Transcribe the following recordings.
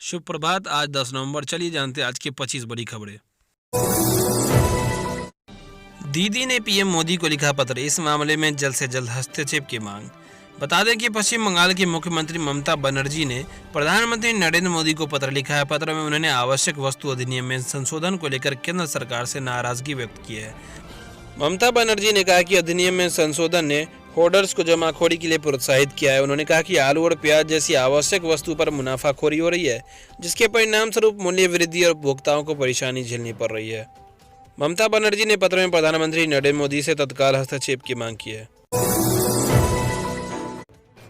शुभ प्रभात। आज 10 नवंबर। चलिए जानते हैं आज की 25 बड़ी खबरें। दीदी ने पीएम मोदी को लिखा पत्र, इस मामले में जल्द से जल्द हस्तक्षेप की मांग। बता दें कि पश्चिम बंगाल की मुख्यमंत्री ममता बनर्जी ने प्रधानमंत्री नरेंद्र मोदी को पत्र लिखा है। पत्र में उन्होंने आवश्यक वस्तु अधिनियम में संशोधन को लेकर केंद्र सरकार से नाराजगी व्यक्त की है। ममता बनर्जी ने कहा कि अधिनियम में संशोधन ने होर्डर्स को जमाखोरी के लिए प्रोत्साहित किया है। उन्होंने कहा कि आलू और प्याज जैसी आवश्यक वस्तु पर मुनाफाखोरी हो रही है, जिसके परिणाम स्वरूप मूल्य वृद्धि और उपभोक्ताओं को परेशानी झेलनी पड़ रही है। ममता बनर्जी ने पत्र में प्रधानमंत्री नरेंद्र मोदी से तत्काल हस्तक्षेप की मांग की है।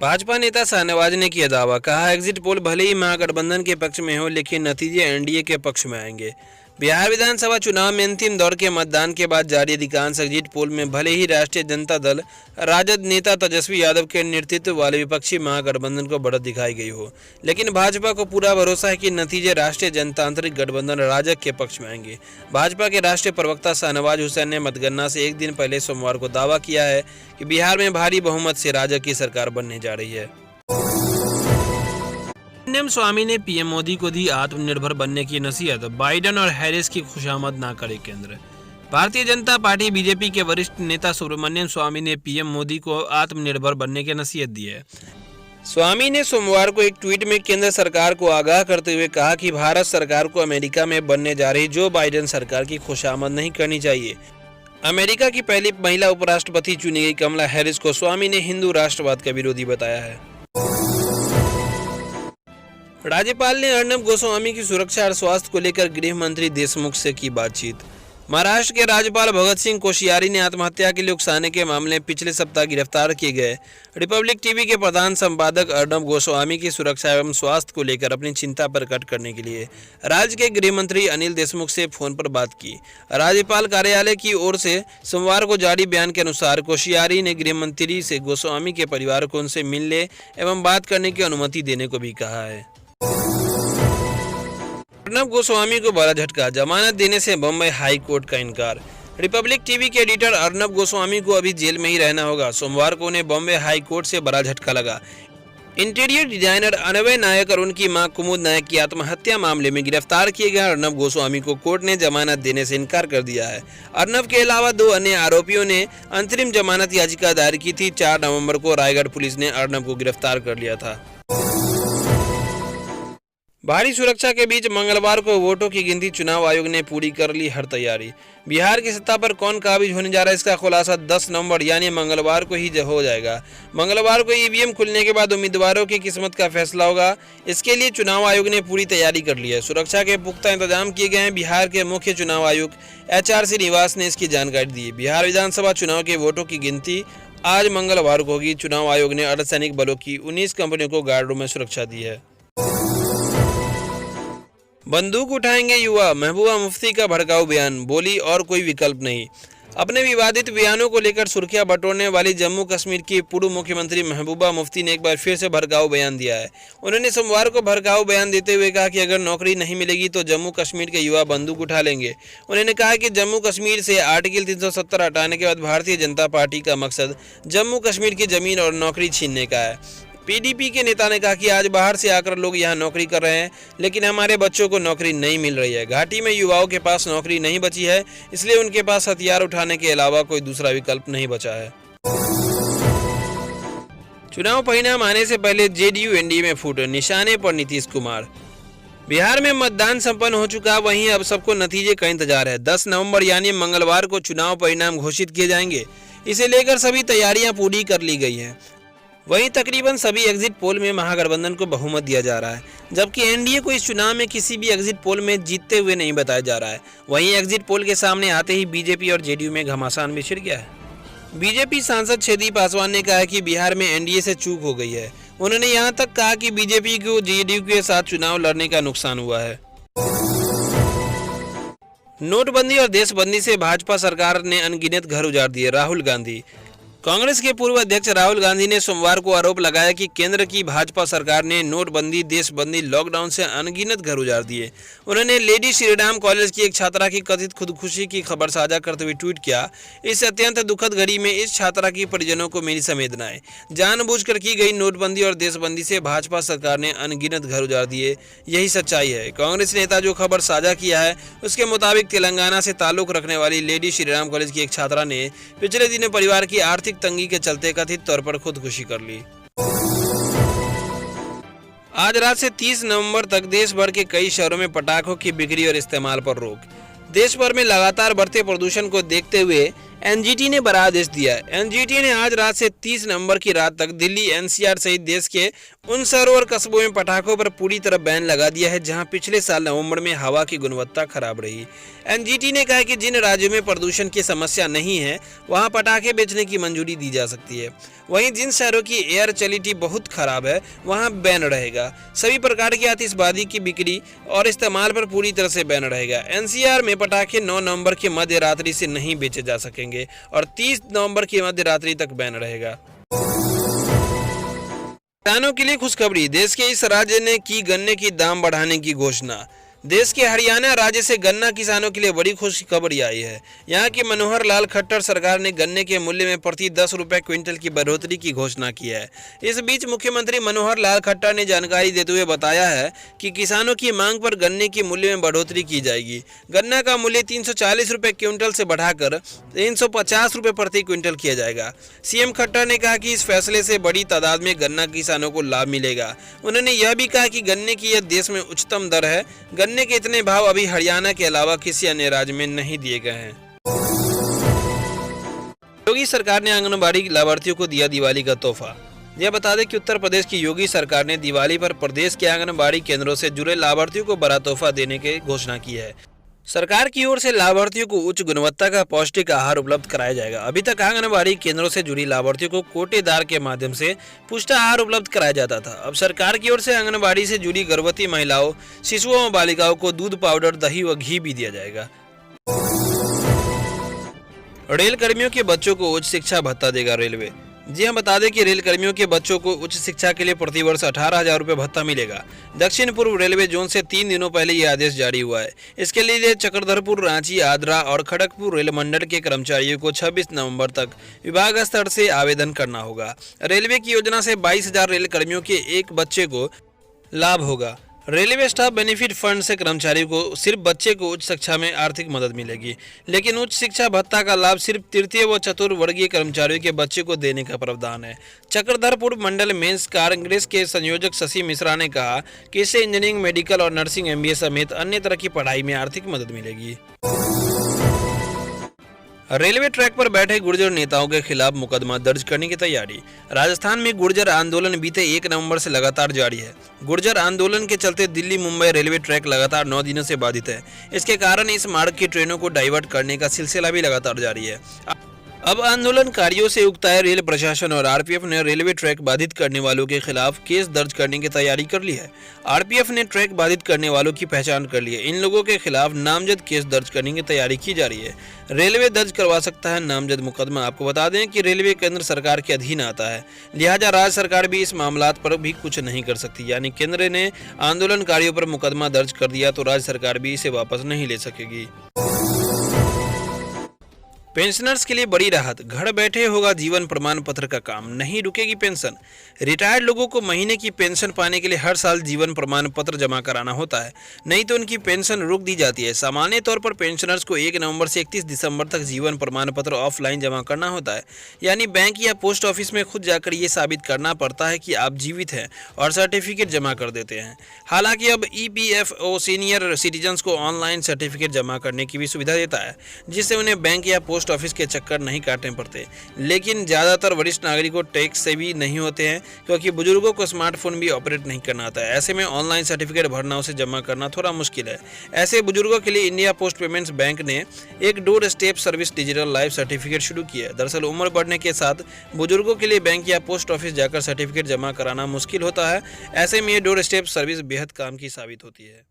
भाजपा नेता शाहनवाज ने किया दावा, कहा एग्जिट पोल भले ही महागठबंधन के पक्ष में हो, लेकिन नतीजे एनडीए के पक्ष में आएंगे। बिहार विधानसभा चुनाव में अंतिम दौर के मतदान के बाद जारी अधिकांश एग्जिट पोल में भले ही राष्ट्रीय जनता दल राजद नेता तेजस्वी यादव के नेतृत्व वाले विपक्षी महागठबंधन को बढ़त दिखाई गई हो, लेकिन भाजपा को पूरा भरोसा है कि नतीजे राष्ट्रीय जनतांत्रिक गठबंधन राजग के पक्ष में आएंगे। भाजपा के राष्ट्रीय प्रवक्ता शाहनवाज हुसैन ने मतगणना से एक दिन पहले सोमवार को दावा किया है कि बिहार में भारी बहुमत से राजग की सरकार बनने जा रही है। एम स्वामी ने पीएम मोदी को दी आत्मनिर्भर बनने की नसीहत, बाइडेन और हैरिस की खुशामद ना करे केंद्र। भारतीय जनता पार्टी बीजेपी के वरिष्ठ नेता सुब्रमण्यम स्वामी ने पीएम मोदी को आत्मनिर्भर बनने की नसीहत दी है। स्वामी ने सोमवार को एक ट्वीट में केंद्र सरकार को आगाह करते हुए कहा कि भारत सरकार को अमेरिका में बनने जा रही जो बाइडेन सरकार की खुशामद नहीं करनी चाहिए। अमेरिका की पहली महिला उपराष्ट्रपति चुनी गई कमला हैरिस को स्वामी ने हिंदू राष्ट्रवाद का विरोधी बताया है। राज्यपाल ने अर्नब गोस्वामी की सुरक्षा और स्वास्थ्य को लेकर गृह मंत्री देशमुख से की बातचीत। महाराष्ट्र के राज्यपाल भगत सिंह कोश्यारी ने आत्महत्या के लिए उकसाने के मामले में पिछले सप्ताह गिरफ्तार किए गए रिपब्लिक टीवी के प्रधान संपादक अर्नब गोस्वामी की सुरक्षा एवं स्वास्थ्य को लेकर अपनी चिंता प्रकट करने के लिए राज्य के गृह मंत्री अनिल देशमुख से फोन पर बात की। राज्यपाल कार्यालय की ओर से सोमवार को जारी बयान के अनुसार कोश्यारी ने गृह मंत्री से गोस्वामी के परिवार को उनसे मिलने एवं बात करने की अनुमति देने को भी कहा है। अर्नब गोस्वामी को बड़ा झटका, जमानत देने से बम्बई हाई कोर्ट का इनकार। रिपब्लिक टीवी के एडिटर अर्नब गोस्वामी को अभी जेल में ही रहना होगा। सोमवार को उन्हें बॉम्बे हाई कोर्ट से बड़ा झटका लगा। इंटीरियर डिजाइनर अनवय नायक और उनकी मां कुमुद नायक की आत्महत्या मामले में गिरफ्तार किए गए अर्नब गोस्वामी को कोर्ट ने जमानत देने से इनकार कर दिया है। अर्नब के अलावा 2 अन्य आरोपियों ने अंतरिम जमानत याचिका दायर की थी। 4 नवंबर को रायगढ़ पुलिस ने अर्नब को गिरफ्तार कर लिया था। भारी सुरक्षा के बीच मंगलवार को वोटों की गिनती, चुनाव आयोग ने पूरी कर ली हर तैयारी। बिहार की सत्ता पर कौन काबिज होने जा रहा है, इसका खुलासा 10 नवंबर यानी मंगलवार को ही हो जाएगा। मंगलवार को ईवीएम खुलने के बाद उम्मीदवारों की किस्मत का फैसला होगा। इसके लिए चुनाव आयोग ने पूरी तैयारी कर ली है। सुरक्षा के पुख्ता इंतजाम किए गए हैं। बिहार के मुख्य चुनाव आयुक्त HR श्रीनिवास ने इसकी जानकारी दी। बिहार विधानसभा चुनाव के वोटों की गिनती आज मंगलवार को होगी। चुनाव आयोग ने अर्धसैनिक बलों की 19 कंपनियों को गार्ड रूम में सुरक्षा दी है। बंदूक उठाएंगे युवा, महबूबा मुफ्ती का भड़काऊ बयान, बोली और कोई विकल्प नहीं। अपने विवादित बयानों को लेकर सुर्खियां बटोरने वाली जम्मू कश्मीर की पूर्व मुख्यमंत्री महबूबा मुफ्ती ने एक बार फिर से भड़काऊ बयान दिया है। उन्होंने सोमवार को भड़काऊ बयान देते हुए कहा कि अगर नौकरी नहीं मिलेगी तो जम्मू कश्मीर के युवा बंदूक उठा लेंगे। उन्होंने कहा कि जम्मू कश्मीर से आर्टिकल 370 हटाने के बाद भारतीय जनता पार्टी का मकसद जम्मू कश्मीर की जमीन और नौकरी छीनने का है। PDP के नेता ने कहा कि आज बाहर से आकर लोग यहाँ नौकरी कर रहे हैं, लेकिन हमारे बच्चों को नौकरी नहीं मिल रही है। घाटी में युवाओं के पास नौकरी नहीं बची है, इसलिए उनके पास हथियार उठाने के अलावा कोई दूसरा विकल्प नहीं बचा है। चुनाव परिणाम आने से पहले JDU NDA में फूट, निशाने पर नीतीश कुमार। बिहार में मतदान संपन्न हो चुका, वहीं अब सबको नतीजे का इंतजार है। 10 नवंबर यानी मंगलवार को चुनाव परिणाम घोषित किए जाएंगे। इसे लेकर सभी तैयारियां पूरी कर ली गई हैं। वहीं तकरीबन सभी एग्जिट पोल में महागठबंधन को बहुमत दिया जा रहा है, जबकि एनडीए को इस चुनाव में किसी भी एग्जिट पोल में जीतते हुए नहीं बताया जा रहा है। वहीं एग्जिट पोल के सामने आते ही बीजेपी और जेडीयू में घमासान भी छिड़ गया है। बीजेपी सांसद छेदी पासवान ने कहा कि बिहार में एनडीए से चूक हो गई है। उन्होंने यहां तक कहा कि बीजेपी को जेडीयू के साथ चुनाव लड़ने का नुकसान हुआ है। नोटबंदी और देशबंदी से भाजपा सरकार ने अनगिनत घर उजाड़ दिए, राहुल गांधी। कांग्रेस के पूर्व अध्यक्ष राहुल गांधी ने सोमवार को आरोप लगाया कि केंद्र की भाजपा सरकार ने नोटबंदी, देशबंदी, लॉकडाउन से अनगिनत घर उजाड़ दिए। उन्होंने लेडी श्रीराम कॉलेज की एक छात्रा की कथित खुदकुशी की खबर साझा करते हुए ट्वीट किया, इस अत्यंत दुखद घड़ी में इस छात्रा की परिजनों को मेरी संवेदनाएं। जानबूझकर की गई नोटबंदी और देशबंदी से भाजपा सरकार ने अनगिनत घर उजाड़ दिए, यही सच्चाई है। कांग्रेस नेता जो खबर साझा किया है उसके मुताबिक तेलंगाना से ताल्लुक रखने वाली लेडी श्रीराम कॉलेज की एक छात्रा ने पिछले दिनों परिवार की आर्थिक तंगी के चलते कथित तौर पर खुदकुशी कर ली। आज रात से 30 नवंबर तक देश भर के कई शहरों में पटाखों की बिक्री और इस्तेमाल पर रोक। देश भर में लगातार बढ़ते प्रदूषण को देखते हुए एनजीटी ने बड़ा आदेश दिया है। एनजीटी ने आज रात से 30 नवंबर की रात तक दिल्ली, एनसीआर सहित देश के उन शहरों और कस्बों में पटाखों पर पूरी तरह बैन लगा दिया है जहां पिछले साल नवंबर में हवा की गुणवत्ता खराब रही। एनजीटी ने कहा कि जिन राज्यों में प्रदूषण की समस्या नहीं है वहां पटाखे बेचने की मंजूरी दी जा सकती है। वहीं जिन शहरों की एयर क्वालिटी बहुत खराब है वहां बैन रहेगा। सभी प्रकार की आतिशबाजी की बिक्री और इस्तेमाल पर पूरी तरह से बैन रहेगा। एनसीआर में पटाखे 9 नवंबर की मध्य रात्रि से नहीं बेचे जा सकेंगे और 30 नवंबर की मध्य रात्रि तक बैन रहेगा। किसानों के लिए खुशखबरी, देश के इस राज्य ने की गन्ने की दाम बढ़ाने की घोषणा। देश के हरियाणा राज्य से गन्ना किसानों के लिए बड़ी खुशखबरी आई है। यहाँ की मनोहर लाल खट्टर सरकार ने गन्ने के मूल्य में प्रति 10 रुपए क्विंटल की बढ़ोतरी की घोषणा की है। इस बीच मुख्यमंत्री मनोहर लाल खट्टर ने जानकारी देते हुए बताया है कि किसानों की मांग पर गन्ने के मूल्य में बढ़ोतरी की जाएगी। गन्ना का मूल्य 340 रुपए क्विंटल से बढ़ाकर 350 रुपए प्रति क्विंटल किया जाएगा। सीएम खट्टर ने कहा कि इस फैसले से बड़ी तादाद में गन्ना किसानों को लाभ मिलेगा। उन्होंने यह भी कहा कि गन्ने की यह देश में उच्चतम दर है। गन्ने के इतने भाव अभी हरियाणा के अलावा किसी अन्य राज्य में नहीं दिए गए हैं। योगी सरकार ने आंगनबाड़ी लाभार्थियों को दिया दिवाली का तोहफा। यह बता दें कि उत्तर प्रदेश की योगी सरकार ने दिवाली पर प्रदेश के आंगनबाड़ी केंद्रों से जुड़े लाभार्थियों को बड़ा तोहफा देने की घोषणा की है। सरकार की ओर से लाभार्थियों को उच्च गुणवत्ता का पौष्टिक आहार उपलब्ध कराया जाएगा। अभी तक आंगनबाड़ी केंद्रों से जुड़ी लाभार्थियों को कोटेदार के माध्यम से पुष्टाहार उपलब्ध कराया जाता था। अब सरकार की ओर से आंगनबाड़ी से जुड़ी गर्भवती महिलाओं, शिशुओं और बालिकाओं को दूध, पाउडर, दही व घी भी दिया जाएगा। रेल कर्मियों के बच्चों को उच्च शिक्षा भत्ता देगा रेलवे। जी हम बता दें कि रेल कर्मियों के बच्चों को उच्च शिक्षा के लिए प्रतिवर्ष 18,000 रुपये भत्ता मिलेगा। दक्षिण पूर्व रेलवे जोन से 3 दिनों पहले ये आदेश जारी हुआ है। इसके लिए चक्रधरपुर, रांची, आद्रा और खड़गपुर रेल मंडल के कर्मचारियों को 26 नवंबर तक विभाग स्तर से आवेदन करना होगा। रेलवे की योजना से 22,000 रेल कर्मियों के एक बच्चे को लाभ होगा। रेलवे स्टाफ बेनिफिट फंड से कर्मचारियों को सिर्फ बच्चे को उच्च शिक्षा में आर्थिक मदद मिलेगी, लेकिन उच्च शिक्षा भत्ता का लाभ सिर्फ तृतीय व चतुर्वर्गीय कर्मचारियों के बच्चे को देने का प्रावधान है। चक्रधरपुर मंडल मेंस कांग्रेस के संयोजक शशि मिश्रा ने कहा कि इससे इंजीनियरिंग, मेडिकल और नर्सिंग MBA समेत अन्य तरह की पढ़ाई में आर्थिक मदद मिलेगी। रेलवे ट्रैक पर बैठे गुर्जर नेताओं के खिलाफ मुकदमा दर्ज करने की तैयारी। राजस्थान में गुर्जर आंदोलन बीते 1 नवंबर से लगातार जारी है। गुर्जर आंदोलन के चलते दिल्ली मुंबई रेलवे ट्रैक लगातार 9 दिनों से बाधित है। इसके कारण इस मार्ग की ट्रेनों को डाइवर्ट करने का सिलसिला भी लगातार जारी है। अब आंदोलनकारियों से उकताए रेल प्रशासन और आरपीएफ ने रेलवे ट्रैक बाधित करने वालों के खिलाफ केस दर्ज करने की तैयारी कर ली है। आरपीएफ ने ट्रैक बाधित करने वालों की पहचान कर ली है। इन लोगों के खिलाफ नामजद केस दर्ज करने की तैयारी की जा रही है। रेलवे दर्ज करवा सकता है नामजद मुकदमा। आपको बता दें कि रेलवे केंद्र सरकार के अधीन आता है, लिहाजा राज्य सरकार भी इस मामलात पर भी कुछ नहीं कर सकती। यानी केंद्र ने आंदोलनकारियों पर मुकदमा दर्ज कर दिया तो राज्य सरकार भी इसे वापस नहीं ले सकेगी। पेंशनर्स के लिए बड़ी राहत, घर बैठे होगा जीवन प्रमाण पत्र का काम, नहीं रुकेगी पेंशन। रिटायर्ड लोगों को महीने की पेंशन पाने के लिए हर साल जीवन प्रमाण पत्र जमा कराना होता है, नहीं तो उनकी पेंशन रोक दी जाती है। सामान्य तौर पर पेंशनर्स को 1 नवंबर से 31 दिसंबर तक जीवन प्रमाण पत्र ऑफलाइन जमा करना होता है, यानी बैंक या पोस्ट ऑफिस में खुद जाकर ये साबित करना पड़ता है कि आप जीवित हैं और सर्टिफिकेट जमा कर देते हैं। हालांकि अब EPFO सीनियर सिटीजन्स को ऑनलाइन सर्टिफिकेट जमा करने की भी सुविधा देता है, जिससे उन्हें बैंक या पोस्ट ऑफिस के चक्कर नहीं काटने पड़ते। लेकिन ज़्यादातर वरिष्ठ नागरिकों टैक्स से भी नहीं होते हैं, क्योंकि बुजुर्गों को स्मार्टफोन भी ऑपरेट नहीं करना आता है। ऐसे में ऑनलाइन सर्टिफिकेट भरना, उसे जमा करना थोड़ा मुश्किल है। ऐसे बुजुर्गों के लिए इंडिया पोस्ट पेमेंट्स बैंक ने एक door step service digital life certificate शुरू किया है। दरअसल उम्र बढ़ने के साथ बुजुर्गों के लिए बैंक या पोस्ट ऑफिस जाकर सर्टिफिकेट जमा कराना मुश्किल होता है। ऐसे में ये डोर स्टेप सर्विस बेहद काम की साबित होती है।